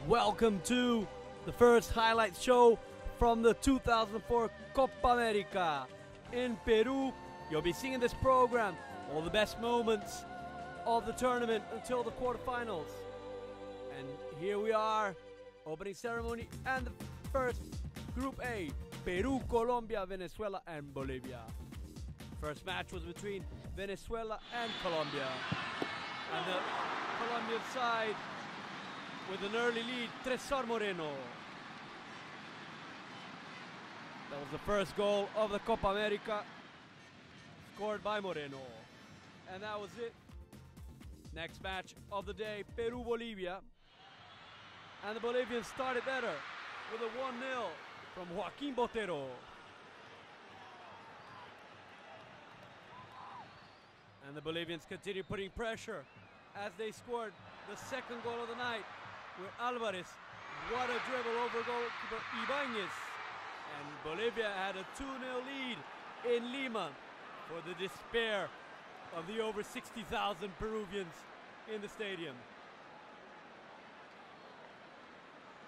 Welcome to the first highlights show from the 2004 Copa America in Peru. You'll be seeing in this program all the best moments of the tournament until the quarterfinals. And here we are, opening ceremony and the first Group A, Peru, Colombia, Venezuela and Bolivia. First match was between Venezuela and Colombia. And the Colombian side with an early lead, Tresor Moreno. That was the first goal of the Copa America, scored by Moreno. And that was it. Next match of the day, Peru-Bolivia. And the Bolivians started better with a 1-0 from Joaquin Botero. And the Bolivians continued putting pressure as they scored the second goal of the night with Alvarez. What a dribble over goalkeeper Ibanez. And Bolivia had a 2-0 lead in Lima for the despair of the over 60,000 Peruvians in the stadium.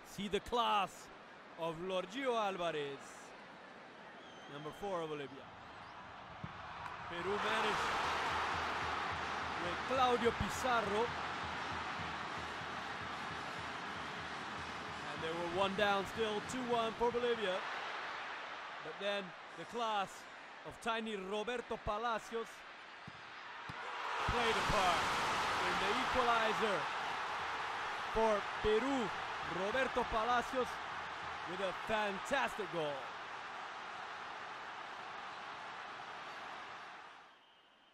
See the class of Lorgio Alvarez, number 4 of Bolivia. Peru managed with Claudio Pizarro. And they were 1 down still, 2-1 for Bolivia. But then the class of tiny Roberto Palacios played a part in the equalizer for Peru. Roberto Palacios with a fantastic goal.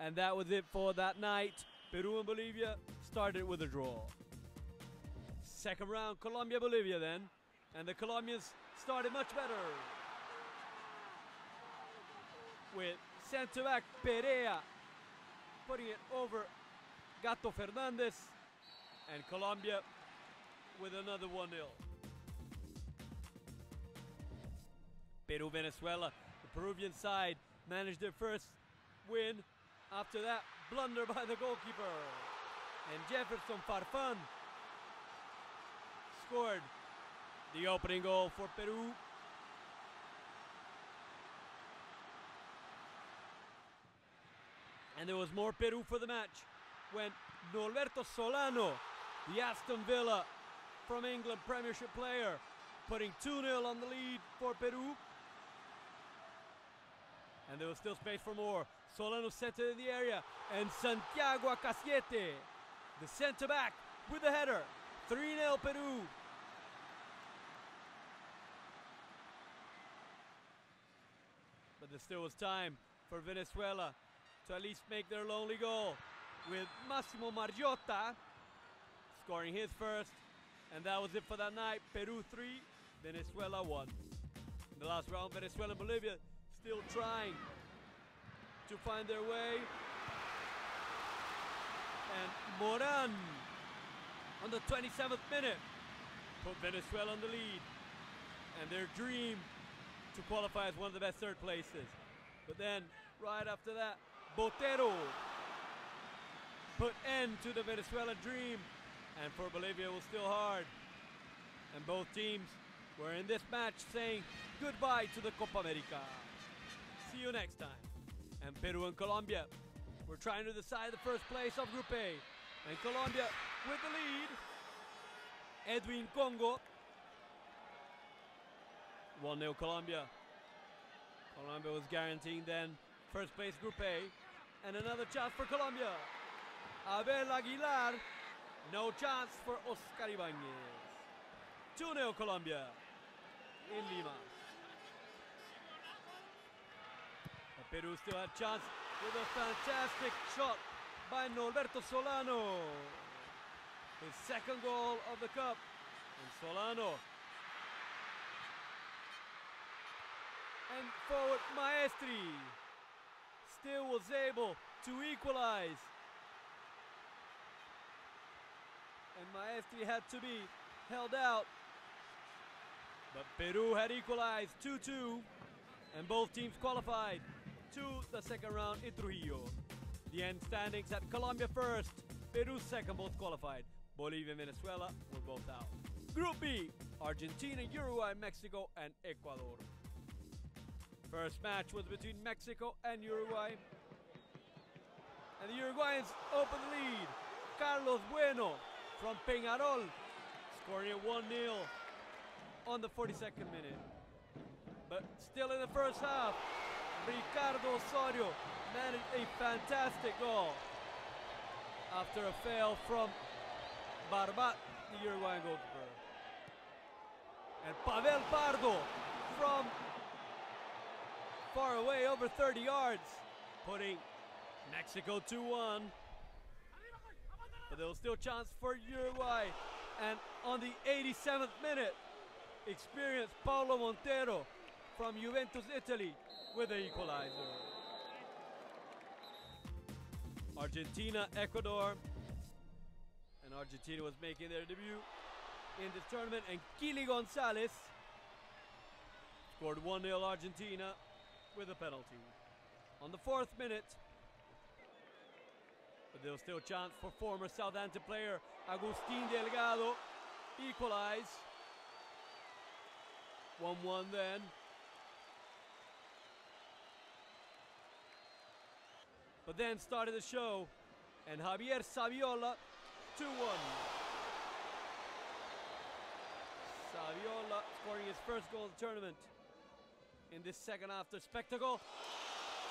And that was it for that night. Peru and Bolivia started with a draw. Second round, Colombia-Bolivia then. And the Colombians started much better, with centre-back Perea putting it over Gato Fernandez. And Colombia with another 1-0. Peru-Venezuela, the Peruvian side, managed their first win. After that, blunder by the goalkeeper. And Jefferson Farfan scored the opening goal for Peru. And there was more Peru for the match when Norberto Solano, the Aston Villa from England Premiership player, putting 2-0 on the lead for Peru. And there was still space for more. Solano sent it in the area, and Santiago Acasiete, the centre-back, with the header. 3-0 Peru. But there still was time for Venezuela to at least make their lonely goal, with Massimo Margiotta scoring his first. And that was it for that night. Peru 3, Venezuela 1. In the last round, Venezuela and Bolivia still trying to find their way. And Moran on the 27th minute put Venezuela in the lead. And their dream to qualify as one of the best third places. But then, right after that, Botero put end to the Venezuela dream. And for Bolivia, it was still hard. And both teams were in this match saying goodbye to the Copa America. See you next time. And Peru and Colombia were trying to decide the first place of Group A. And Colombia with the lead. Edwin Congo. 1-0 Colombia. Colombia was guaranteeing then first place Group A. And another chance for Colombia. Abel Aguilar. No chance for Oscar Ibanez. 2-0 Colombia in Lima. But Peru still had chance with a fantastic shot by Norberto Solano. His second goal of the cup. And Solano. And forward Maestri still was able to equalize. And Maestri had to be held out. But Peru had equalized 2-2. And both teams qualified to the second round in Trujillo. The end standings at Colombia first, Peru second, both qualified. Bolivia and Venezuela were both out. Group B, Argentina, Uruguay, Mexico, and Ecuador. First match was between Mexico and Uruguay. And the Uruguayans opened the lead. Carlos Bueno from Peñarol scoring at 1-0 on the 42nd minute. But still in the first half, Ricardo Osorio managed a fantastic goal after a fail from Barbat, the Uruguayan goalkeeper. And Pavel Pardo from far away, over 30 yards, putting Mexico 2-1. But there was still chance for Uruguay. And on the 87th minute, experienced Paulo Montero from Juventus Italy with the equalizer. Argentina, Ecuador. And Argentina was making their debut in this tournament. And Kili Gonzalez scored 1-0 Argentina with a penalty. On the 4th minute, but there was still chance for former Southampton player Agustin Delgado equalize. 1-1 then. But then started the show, and Javier Saviola, 2-1. Saviola scoring his first goal of the tournament in this second after spectacle.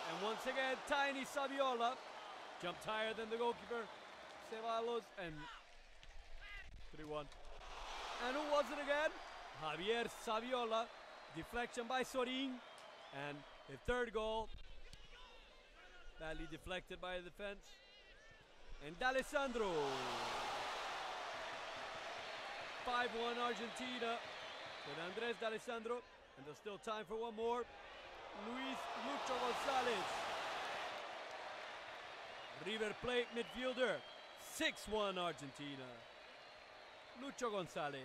And once again, tiny Saviola jumped higher than the goalkeeper, Ceballos, and 3-1. And who was it again? Javier Saviola. Deflection by Sorin. And the third goal, badly deflected by the defense. And D'Alessandro. 5-1 Argentina with Andres D'Alessandro. And there's still time for one more. Lucho Gonzalez. River Plate midfielder. 6-1 Argentina. Lucho Gonzalez.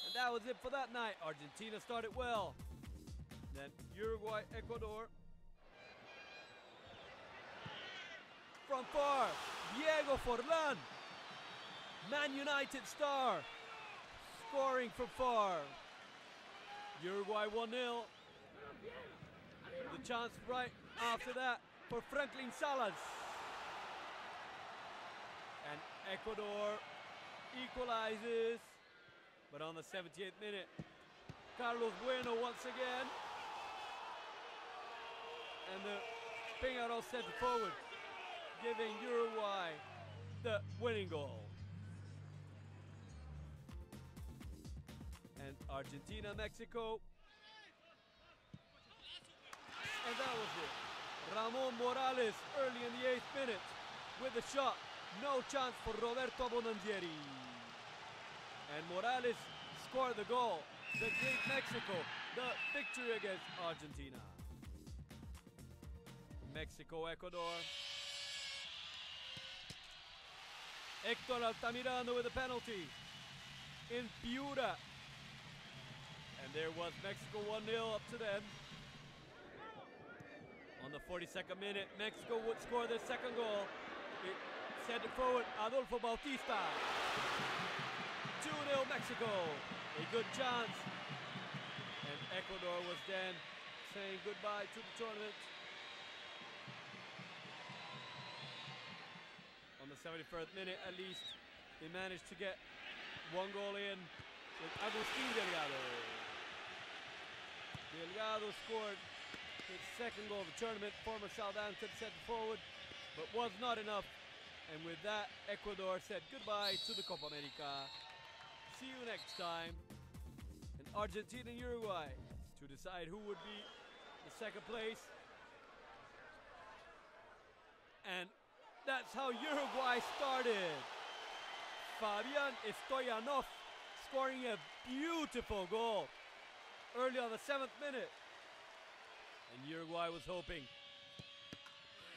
And that was it for that night. Argentina started well. Then Uruguay, Ecuador. From far, Diego Forlan. Man United star. Scoring from far. Uruguay 1-0. The chance right after that for Franklin Salas. And Ecuador equalizes. But on the 78th minute, Carlos Bueno once again. And the Peñarol center forward, giving Uruguay the winning goal. And Argentina, Mexico. And that was it. Ramon Morales early in the 8th minute with the shot. No chance for Roberto Bonanzieri. And Morales scored the goal that gave Mexico the victory against Argentina. Mexico, Ecuador. Hector Altamirano with a penalty in Piura. And there was Mexico 1-0 up to then. On the 42nd minute, Mexico would score their second goal. It sent it forward, Adolfo Bautista. 2-0 Mexico. A good chance. And Ecuador was then saying goodbye to the tournament. On the 71st minute, at least, they managed to get one goal in with Agustin Delgado. Delgado scored his second goal of the tournament. Former Southampton center forward, but was not enough. And with that, Ecuador said goodbye to the Copa America. See you next time. And Argentina and Uruguay to decide who would be the second place. And That's how Uruguay started. Fabian Stoyanov scoring a beautiful goal early on the 7th minute. And Uruguay was hoping.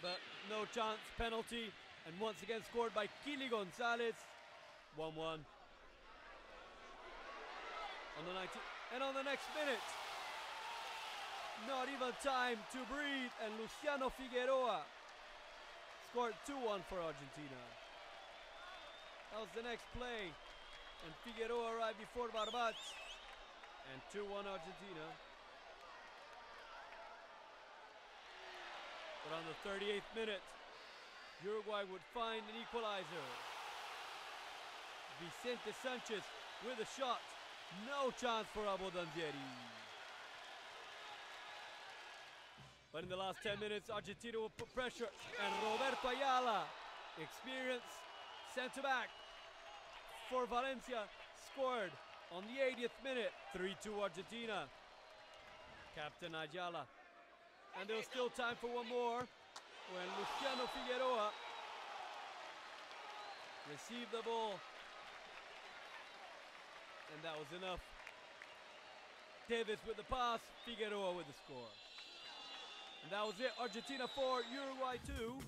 But no chance, penalty. And once again scored by Kili Gonzalez. 1-1. On the 19th. And on the next minute, not even time to breathe, and Luciano Figueroa scored 2-1 for Argentina. That was the next play, and Figueroa arrived before Barbat, and 2-1 Argentina. But on the 38th minute, Uruguay would find an equalizer. Vicente Sanchez with a shot. No chance for Abodanzieri. But in the last 10 minutes, Argentina will put pressure. And Roberto Ayala, experienced centre-back for Valencia, scored on the 80th minute. 3-2 Argentina. Captain Ayala. And there was still time for one more when Luciano Figueroa received the ball. And that was enough. Tevez with the pass, Figueroa with the score. And that was it. Argentina 4, Uruguay 2.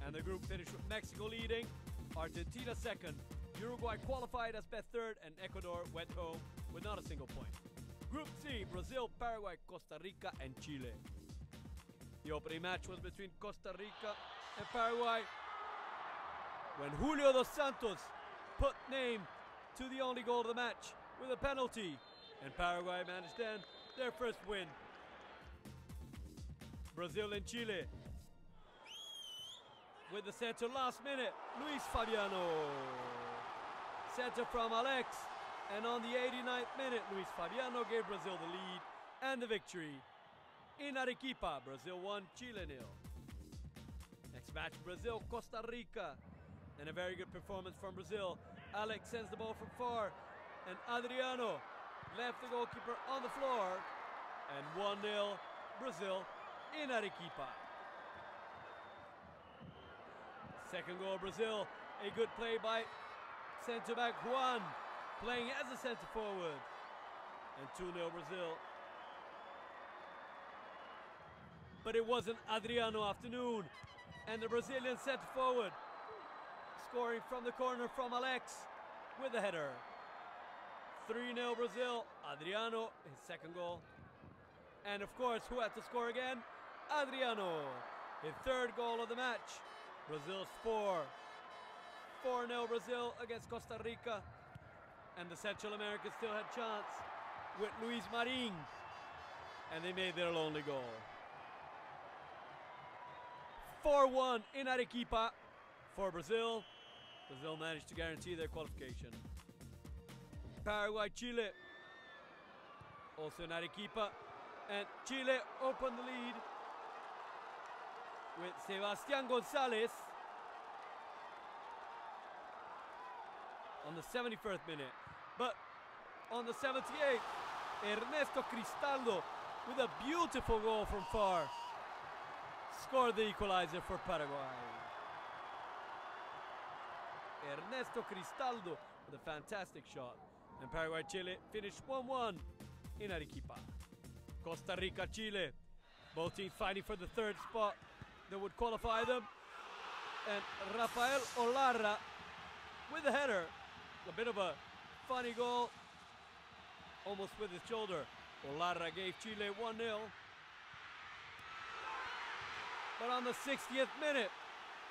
And the group finished with Mexico leading, Argentina second. Uruguay qualified as best third, and Ecuador went home with not a single point. Group C, Brazil, Paraguay, Costa Rica, and Chile. The opening match was between Costa Rica and Paraguay, when Julio dos Santos put name to the only goal of the match with a penalty, and Paraguay managed then their first win. Brazil and Chile with the center last minute, Luis Fabiano. Center from Alex, and on the 89th minute, Luis Fabiano gave Brazil the lead and the victory. In Arequipa, Brazil 1, Chile 0. Next match, Brazil, Costa Rica. And a very good performance from Brazil. Alex sends the ball from far, and Adriano left the goalkeeper on the floor. And 1-0 Brazil in Arequipa. Second goal Brazil, a good play by centre-back Juan, playing as a centre-forward. And 2-0 Brazil. But it wasn't Adriano afternoon, and the Brazilian centre-forward scoring from the corner from Alex with a header. 3-0 Brazil, Adriano, his second goal. And of course, who had to score again? Adriano, his third goal of the match. Brazil's 4-0 Brazil against Costa Rica. And the Central Americans still had chance with Luis Marin. And they made their only goal. 4-1 in Arequipa for Brazil. Brazil managed to guarantee their qualification. Paraguay, Chile, also in Arequipa. And Chile opened the lead with Sebastián González on the 71st minute. But on the 78th, Ernesto Cristaldo with a beautiful goal from far scored the equalizer for Paraguay. Ernesto Cristaldo with a fantastic shot. And Paraguay-Chile finished 1-1 in Arequipa. Costa Rica-Chile, both teams fighting for the third spot that would qualify them. And Rafael Olarra with a header. A bit of a funny goal, almost with his shoulder. Olarra gave Chile 1-0. But on the 60th minute,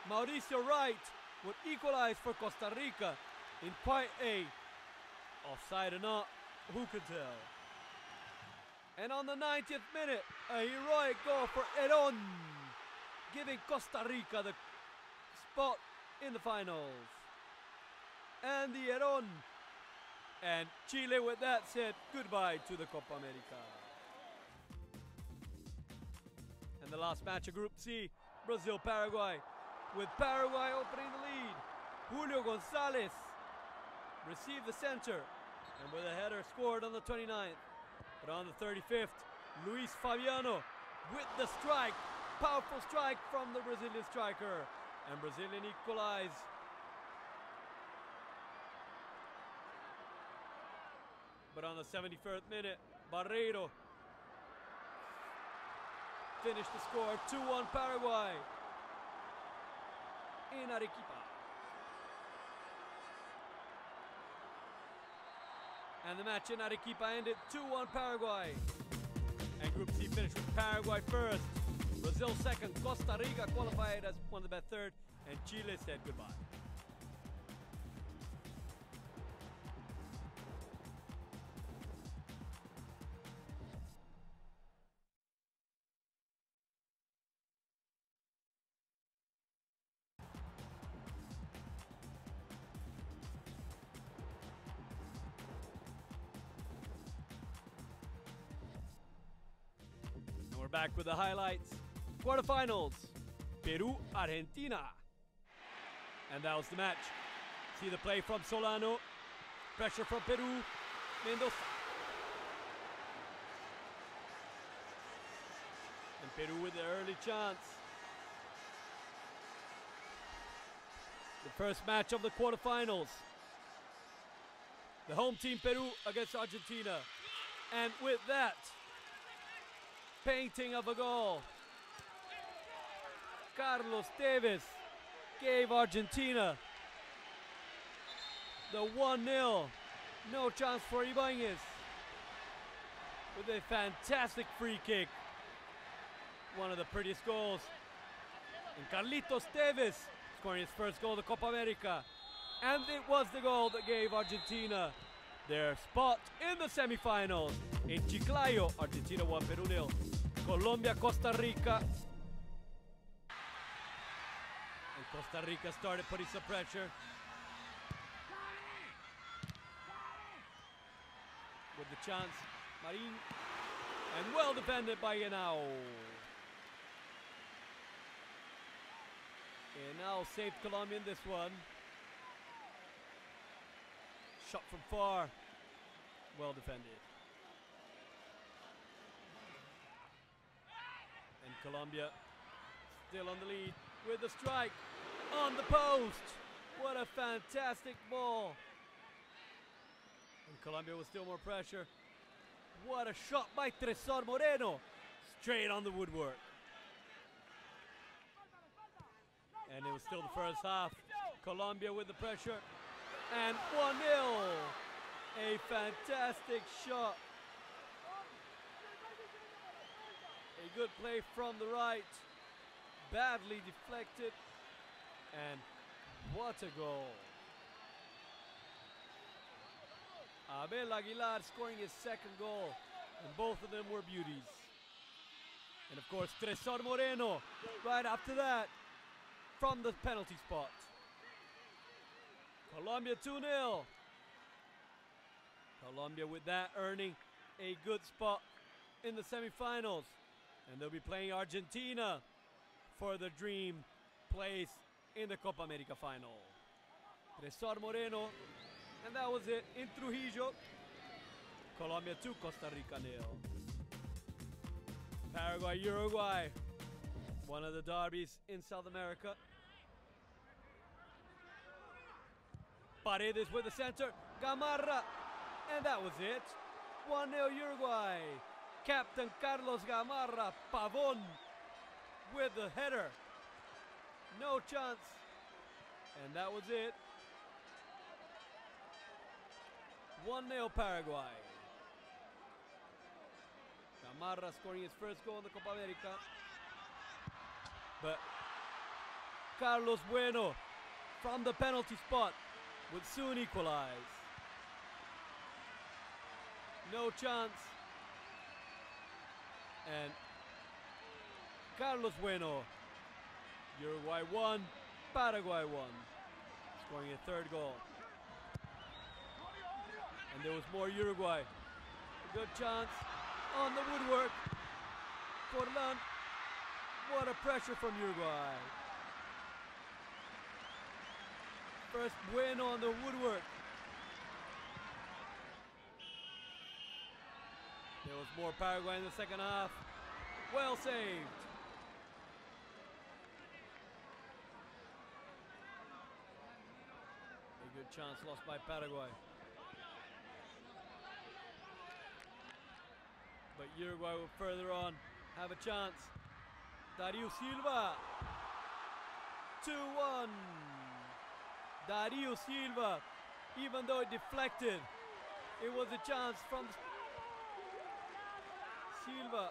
Mauricio Wright would equalize for Costa Rica in quite a offside or not, who could tell? And on the 90th minute, a heroic goal for Heron, giving Costa Rica the spot in the finals. And the Heron. And Chile with that said goodbye to the Copa America. And the last match of Group C, Brazil-Paraguay, with Paraguay opening the lead. Julio Gonzalez received the center, and with a header scored on the 29th. But on the 35th, Luis Fabiano with the strike, powerful strike from the Brazilian striker. And Brazilian equalize. But on the 71st minute, Barreiro finished the score. 2-1 Paraguay in Arequipa. And the match in Arequipa ended 2-1 Paraguay. And Group C finished with Paraguay first, Brazil second, Costa Rica qualified as one of the best third, and Chile said goodbye. We're back with the highlights. Quarterfinals, Peru, Argentina. And that was the match. See the play from Solano. Pressure from Peru. Mendoza. And Peru with the early chance. The first match of the quarterfinals. The home team Peru against Argentina. And with that, painting of a goal, Carlos Tevez gave Argentina the 1-0. No chance for Ibanez with a fantastic free kick. One of the prettiest goals. And Carlitos Tevez scoring his first goal of the Copa America. And it was the goal that gave Argentina their spot in the semifinals. In Chiclayo, Argentina won Peru 0. Colombia, Costa Rica. And Costa Rica started putting some pressure. With the chance, Marin. And well defended by Henao. Henao saved Colombia in this one. Shot from far. Well defended. And Colombia still on the lead with the strike on the post. What a fantastic ball. And Colombia with still more pressure. What a shot by Tresor Moreno. Straight on the woodwork. And it was still the first half. Colombia with the pressure. And 1-0. A fantastic shot. A good play from the right. Badly deflected. And what a goal. Abel Aguilar scoring his second goal. And both of them were beauties. And of course, Tresor Moreno right after that from the penalty spot. Colombia 2-0. Colombia with that earning a good spot in the semifinals. And they'll be playing Argentina for the dream place in the Copa America final. Tresor Moreno. And that was it in Trujillo. Colombia 2, Costa Rica 0. Paraguay, Uruguay. One of the derbies in South America. Paredes with the center. Gamarra. And that was it. 1-0 Uruguay. Captain Carlos Gamarra. Pavon with the header. No chance. And that was it. 1-0 Paraguay. Gamarra scoring his first goal in the Copa America. But Carlos Bueno from the penalty spot would soon equalize. No chance. And Carlos Bueno. Uruguay 1, Paraguay 1. Scoring a third goal. And there was more Uruguay. A good chance on the woodwork. Forlan. What a pressure from Uruguay. First Bueno on the woodwork. There was more Paraguay in the second half. Well saved. chance lost by Paraguay. But Uruguay will further on have a chance. Dario Silva. 2-1. Dario Silva, even though it deflected, it was a chance from Silva.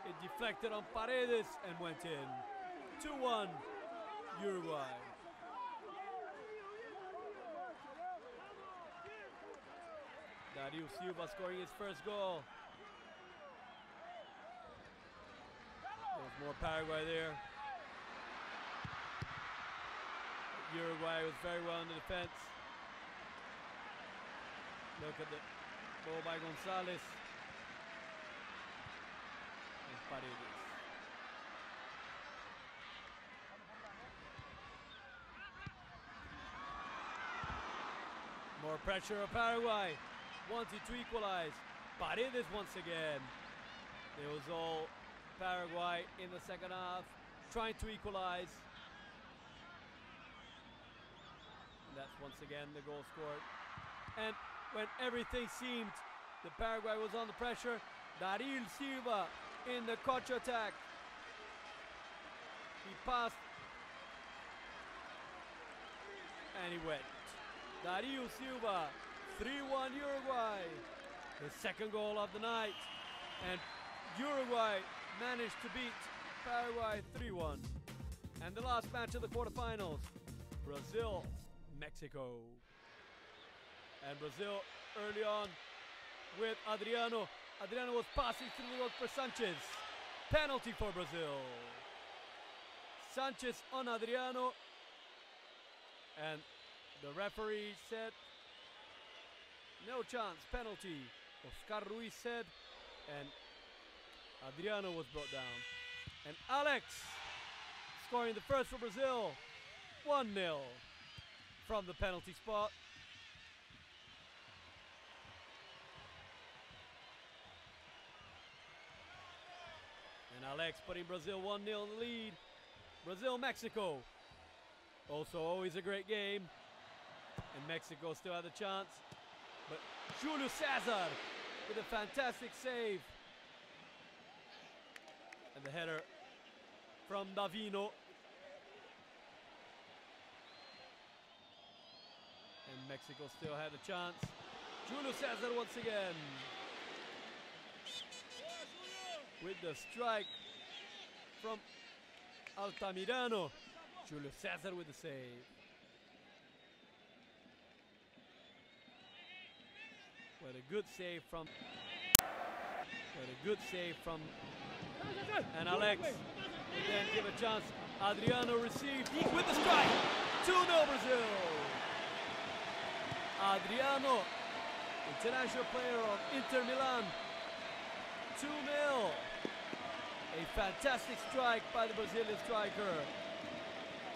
It deflected on Paredes and went in. 2-1 Uruguay. Dario Silva scoring his first goal. There's more Paraguay there. Uruguay was very well in the defense. Look at the ball by Gonzalez. And Paredes. More pressure of Paraguay. Wanted to equalize. Paredes once again. It was all Paraguay in the second half, trying to equalize. And that's once again the goal scored. And when everything seemed that Paraguay was under pressure, Dario Silva in the counter attack. He passed and he went. Dario Silva, 3-1 Uruguay. The second goal of the night. And Uruguay managed to beat Paraguay 3-1. And the last match of the quarterfinals, Brazil, Mexico. And Brazil early on with Adriano. Adriano was passing through the road for Sanchez. Penalty for Brazil. Sanchez on Adriano. And the referee said, no chance, penalty. Oscar Ruiz said, and Adriano was brought down. And Alex scoring the first for Brazil. 1-0 from the penalty spot. And Alex putting Brazil 1-0 in the lead. Brazil-Mexico. Also always a great game. And Mexico still had a chance. But Julio Cesar with a fantastic save. And the header from Davino. And Mexico still had a chance. Julio Cesar once again. With the strike from Altamirano. Julio Cesar with the save. What a good save from. And Alex will then give a chance. Adriano received with the strike. 2-0 Brazil. Adriano, international player of Inter Milan. 2-0. A fantastic strike by the Brazilian striker.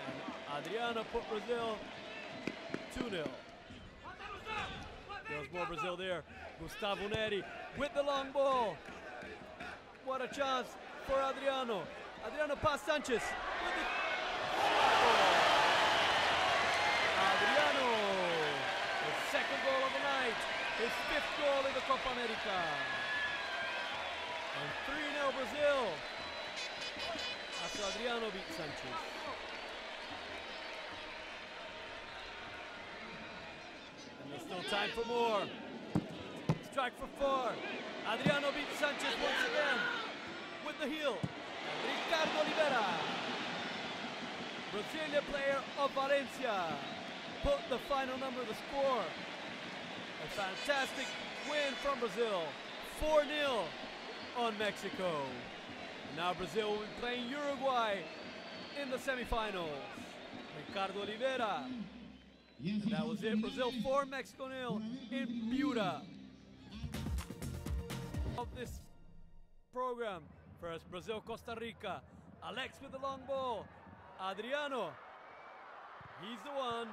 And Adriano put Brazil 2-0. There's more Brazil there. Gustavo Neri with the long ball. What a chance for Adriano. Adriano past Sanchez. With the Adriano, his second goal of the night. His fifth goal in the Copa America. And 3-0 Brazil. After Adriano beat Sanchez. There's still time for more. Strike for 4. Adriano beats Sanchez once again with the heel. Ricardo Oliveira, Brazilian player of Valencia, put the final number of the score. A fantastic win from Brazil. 4-0 on Mexico. Now Brazil will be playing Uruguay in the semifinals. Ricardo Oliveira. And that was it. Brazil 4, Mexico 0 in Buda. Of this program, first Brazil, Costa Rica. Alex with the long ball. Adriano, he's the one.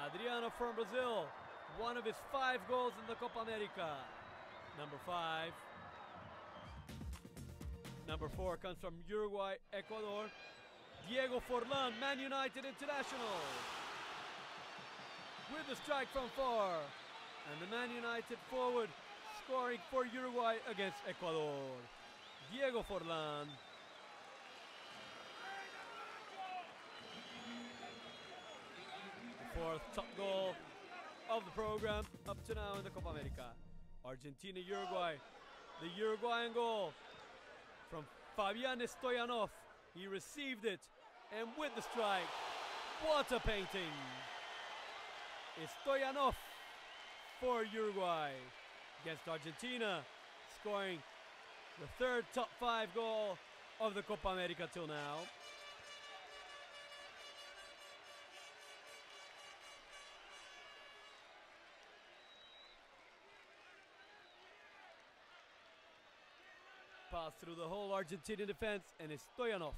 Adriano from Brazil, one of his 5 goals in the Copa America. Number 5. Number 4 comes from Uruguay, Ecuador. Diego Forlan, Man United international, with the strike from far. And the Man United forward scoring for Uruguay against Ecuador. Diego Forlan. The fourth top goal of the program up to now in the Copa America. Argentina-Uruguay. The Uruguayan goal from Fabian Stoyanov. He received it, and with the strike, what a painting! Stoyanov for Uruguay against Argentina, scoring the third top 5 goal of the Copa America till now. Pass through the whole Argentinian defense, and Stoyanov.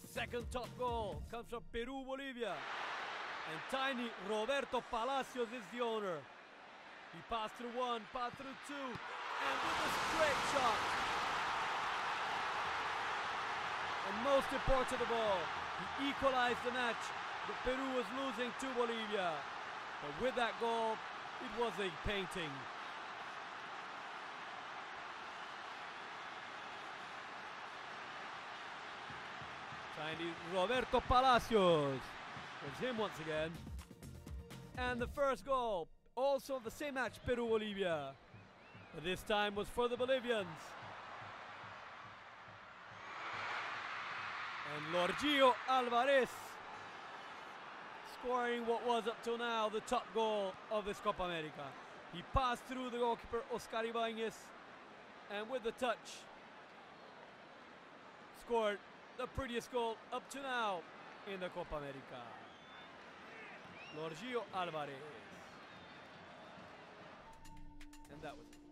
The second top goal comes from Peru-Bolivia, and tiny Roberto Palacios is the owner. He passed through one, passed through two, and with a straight shot. And most important of all, he equalized the match. Peru was losing to Bolivia, but with that goal, it was a painting. Tiny Roberto Palacios. There's him once again. And the first goal, also of the same match, Peru-Bolivia. But this time was for the Bolivians. And Lorgio Alvarez scoring what was up till now the top goal of this Copa America. He passed through the goalkeeper Oscar Ibanez, and with the touch scored the prettiest goal up to now in the Copa America. Lorgio Alvarez. And that was it.